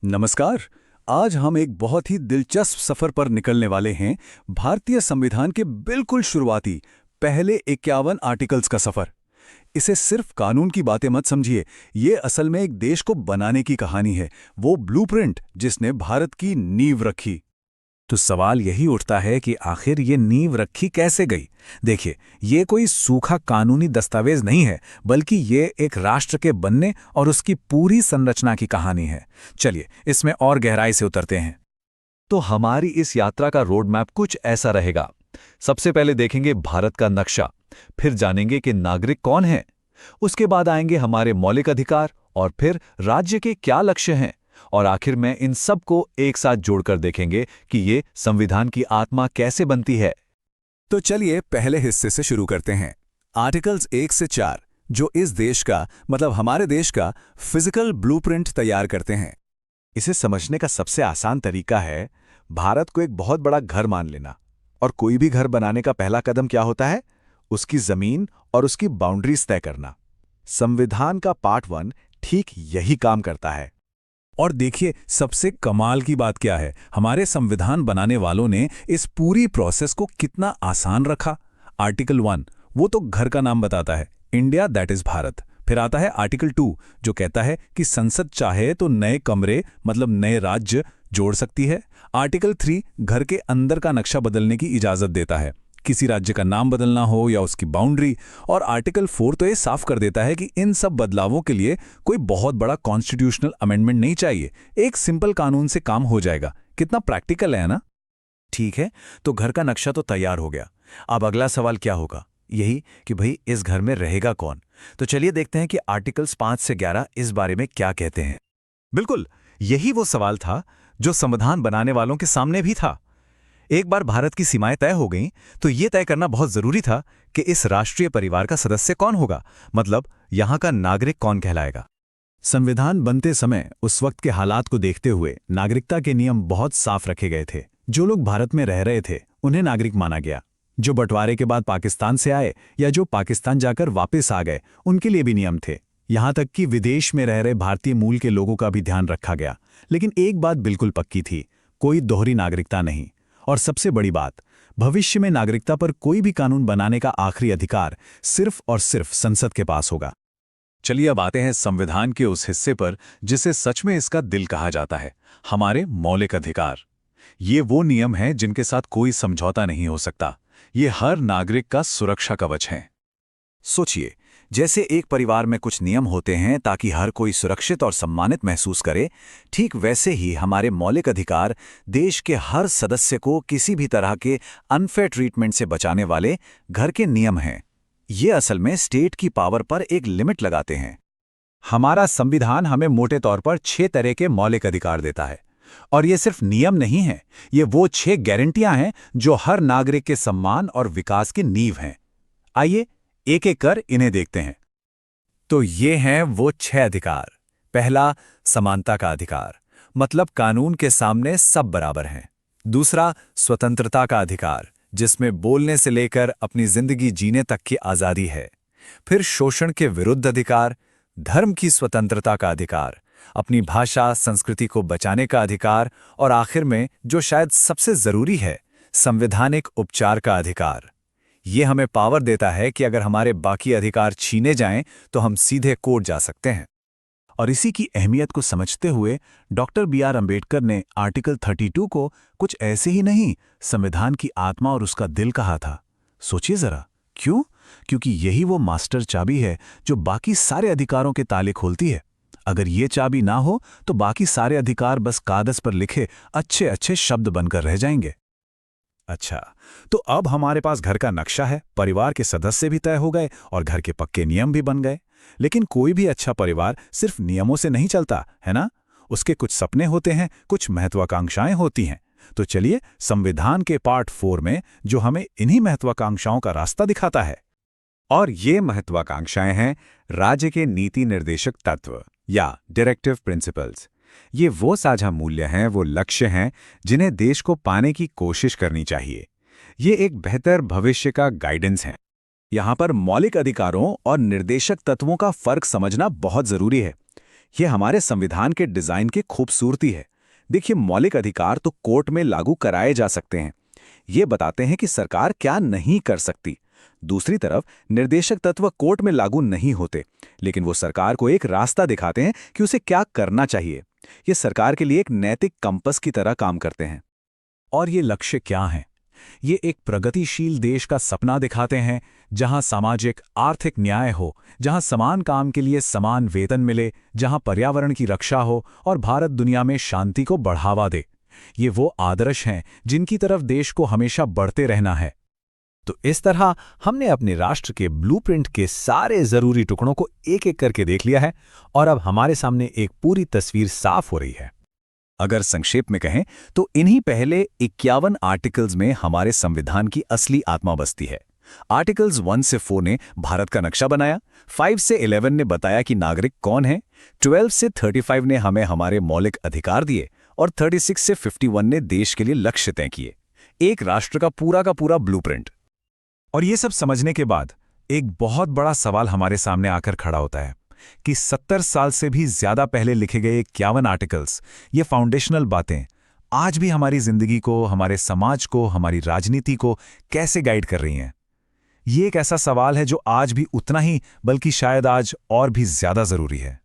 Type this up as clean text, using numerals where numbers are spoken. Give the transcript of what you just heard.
नमस्कार। आज हम एक बहुत ही दिलचस्प सफर पर निकलने वाले हैं। भारतीय संविधान के बिल्कुल शुरुआती पहले 51 आर्टिकल्स का सफर। इसे सिर्फ कानून की बातें मत समझिए, ये असल में एक देश को बनाने की कहानी है, वो ब्लूप्रिंट जिसने भारत की नींव रखी। तो सवाल यही उठता है कि आखिर ये नींव रखी कैसे गई। देखिए, ये कोई सूखा कानूनी दस्तावेज नहीं है, बल्कि ये एक राष्ट्र के बनने और उसकी पूरी संरचना की कहानी है। चलिए इसमें और गहराई से उतरते हैं। तो हमारी इस यात्रा का रोड मैप कुछ ऐसा रहेगा। सबसे पहले देखेंगे भारत का नक्शा, फिर जानेंगे कि नागरिक कौन है। उसके बाद आएंगे हमारे मौलिक अधिकार और फिर राज्य के क्या लक्ष्य हैं, और आखिर में इन सब को एक साथ जोड़कर देखेंगे कि ये संविधान की आत्मा कैसे बनती है। तो चलिए पहले हिस्से से शुरू करते हैं। आर्टिकल्स 1 से 4 जो इस देश का मतलब हमारे देश का फिजिकल ब्लूप्रिंट तैयार करते हैं। इसे समझने का सबसे आसान तरीका है भारत को एक बहुत बड़ा घर मान लेना। और कोई भी घर बनाने का पहला कदम क्या होता है? उसकी जमीन और उसकी बाउंड्रीज तय करना। संविधान का पार्ट 1 ठीक यही काम करता है। और देखिए सबसे कमाल की बात क्या है, हमारे संविधान बनाने वालों ने इस पूरी प्रोसेस को कितना आसान रखा। आर्टिकल 1 वो तो घर का नाम बताता है, इंडिया दैट इज भारत। फिर आता है आर्टिकल 2 जो कहता है कि संसद चाहे तो नए कमरे मतलब नए राज्य जोड़ सकती है। आर्टिकल 3 घर के अंदर का नक्शा बदलने की इजाजत देता है, किसी राज्य का नाम बदलना हो या उसकी बाउंड्री। और आर्टिकल 4 तो ये साफ कर देता है कि इन सब बदलावों के लिए कोई बहुत बड़ा कॉन्स्टिट्यूशनल अमेंडमेंट नहीं चाहिए, एक सिंपल कानून से काम हो जाएगा। कितना प्रैक्टिकल है ना। ठीक है, तो घर का नक्शा तो तैयार हो गया। अब अगला सवाल क्या होगा? यही कि भाई इस घर में रहेगा कौन। तो चलिए देखते हैं कि आर्टिकल्स 5 से 11 इस बारे में क्या कहते हैं। बिल्कुल, यही वो सवाल था जो संविधान बनाने वालों के सामने भी था। एक बार भारत की सीमाएं तय हो गईं, तो ये तय करना बहुत जरूरी था कि इस राष्ट्रीय परिवार का सदस्य कौन होगा, मतलब यहां का नागरिक कौन कहलाएगा। संविधान बनते समय उस वक्त के हालात को देखते हुए नागरिकता के नियम बहुत साफ रखे गए थे। जो लोग भारत में रह रहे थे उन्हें नागरिक माना गया। जो बंटवारे के बाद पाकिस्तान से आए या जो पाकिस्तान जाकर वापस आ गए उनके लिए भी नियम थे। यहां तक कि विदेश में रह रहे भारतीय मूल के लोगों का भी ध्यान रखा गया। लेकिन एक बात बिल्कुल पक्की थी, कोई दोहरी नागरिकता नहीं। और सबसे बड़ी बात, भविष्य में नागरिकता पर कोई भी कानून बनाने का आखिरी अधिकार सिर्फ और सिर्फ संसद के पास होगा। चलिए अब आते हैं संविधान के उस हिस्से पर जिसे सच में इसका दिल कहा जाता है, हमारे मौलिक अधिकार। ये वो नियम हैं जिनके साथ कोई समझौता नहीं हो सकता। ये हर नागरिक का सुरक्षा कवच है। सोचिए, जैसे एक परिवार में कुछ नियम होते हैं ताकि हर कोई सुरक्षित और सम्मानित महसूस करे, ठीक वैसे ही हमारे मौलिक अधिकार देश के हर सदस्य को किसी भी तरह के अनफेयर ट्रीटमेंट से बचाने वाले घर के नियम हैं। ये असल में स्टेट की पावर पर एक लिमिट लगाते हैं। हमारा संविधान हमें मोटे तौर पर 6 तरह के मौलिक अधिकार देता है। और ये सिर्फ नियम नहीं है, ये वो 6 गारंटियां हैं जो हर नागरिक के सम्मान और विकास की नींव हैं। आइए एक एक कर इन्हें देखते हैं। तो ये हैं वो 6 अधिकार। पहला, समानता का अधिकार, मतलब कानून के सामने सब बराबर हैं। दूसरा, स्वतंत्रता का अधिकार, जिसमें बोलने से लेकर अपनी जिंदगी जीने तक की आज़ादी है। फिर शोषण के विरुद्ध अधिकार, धर्म की स्वतंत्रता का अधिकार, अपनी भाषा संस्कृति को बचाने का अधिकार, और आखिर में जो शायद सबसे जरूरी है, संवैधानिक उपचार का अधिकार। ये हमें पावर देता है कि अगर हमारे बाकी अधिकार छीने जाएं तो हम सीधे कोर्ट जा सकते हैं। और इसी की अहमियत को समझते हुए डॉक्टर B.R. अम्बेडकर ने आर्टिकल 32 को कुछ ऐसे ही नहीं, संविधान की आत्मा और उसका दिल कहा था। सोचिए जरा, क्यों? क्योंकि यही वो मास्टर चाबी है जो बाकी सारे अधिकारों के ताले खोलती है। अगर ये चाबी ना हो तो बाकी सारे अधिकार बस कागज पर लिखे अच्छे अच्छे शब्द बनकर रह जाएंगे। अच्छा, तो अब हमारे पास घर का नक्शा है, परिवार के सदस्य भी तय हो गए और घर के पक्के नियम भी बन गए। लेकिन कोई भी अच्छा परिवार सिर्फ नियमों से नहीं चलता, है ना? उसके कुछ सपने होते हैं, कुछ महत्वाकांक्षाएं होती हैं। तो चलिए संविधान के पार्ट 4 में जो हमें इन्हीं महत्वाकांक्षाओं का रास्ता दिखाता है। और ये महत्वाकांक्षाएं हैं राज्य के नीति निर्देशक तत्व या डायरेक्टिव प्रिंसिपल्स। ये वो साझा मूल्य हैं, वो लक्ष्य हैं जिन्हें देश को पाने की कोशिश करनी चाहिए। ये एक बेहतर भविष्य का गाइडेंस है। यहाँ पर मौलिक अधिकारों और निर्देशक तत्वों का फर्क समझना बहुत जरूरी है, ये हमारे संविधान के डिजाइन की खूबसूरती है। देखिए, मौलिक अधिकार तो कोर्ट में लागू कराए जा सकते हैं। ये बताते हैं कि सरकार क्या नहीं कर सकती। दूसरी तरफ निर्देशक तत्व कोर्ट में लागू नहीं होते, लेकिन वो सरकार को एक रास्ता दिखाते हैं कि उसे क्या करना चाहिए। ये सरकार के लिए एक नैतिक कंपस की तरह काम करते हैं। और ये लक्ष्य क्या हैं? ये एक प्रगतिशील देश का सपना दिखाते हैं, जहां सामाजिक आर्थिक न्याय हो, जहां समान काम के लिए समान वेतन मिले, जहां पर्यावरण की रक्षा हो और भारत दुनिया में शांति को बढ़ावा दे। ये वो आदर्श हैं जिनकी तरफ देश को हमेशा बढ़ते रहना है। तो इस तरह हमने अपने राष्ट्र के ब्लूप्रिंट के सारे जरूरी टुकड़ों को एक एक करके देख लिया है और अब हमारे सामने एक पूरी तस्वीर साफ हो रही है। अगर संक्षेप में कहें तो इन्हीं पहले 51 आर्टिकल्स में हमारे संविधान की असली आत्मा बसती है। आर्टिकल्स 1 से 4 ने भारत का नक्शा बनाया, 5 से 11 ने बताया कि नागरिक कौन है, 12 से 35 ने हमें हमारे मौलिक अधिकार दिए और 36 से 51 ने देश के लिए लक्ष्य तय किए। एक राष्ट्र का पूरा ब्लूप्रिंट। और ये सब समझने के बाद एक बहुत बड़ा सवाल हमारे सामने आकर खड़ा होता है कि 70 साल से भी ज्यादा पहले लिखे गए 51 आर्टिकल्स, ये फाउंडेशनल बातें आज भी हमारी जिंदगी को, हमारे समाज को, हमारी राजनीति को कैसे गाइड कर रही हैं? ये एक ऐसा सवाल है जो आज भी उतना ही, बल्कि शायद आज और भी ज्यादा जरूरी है।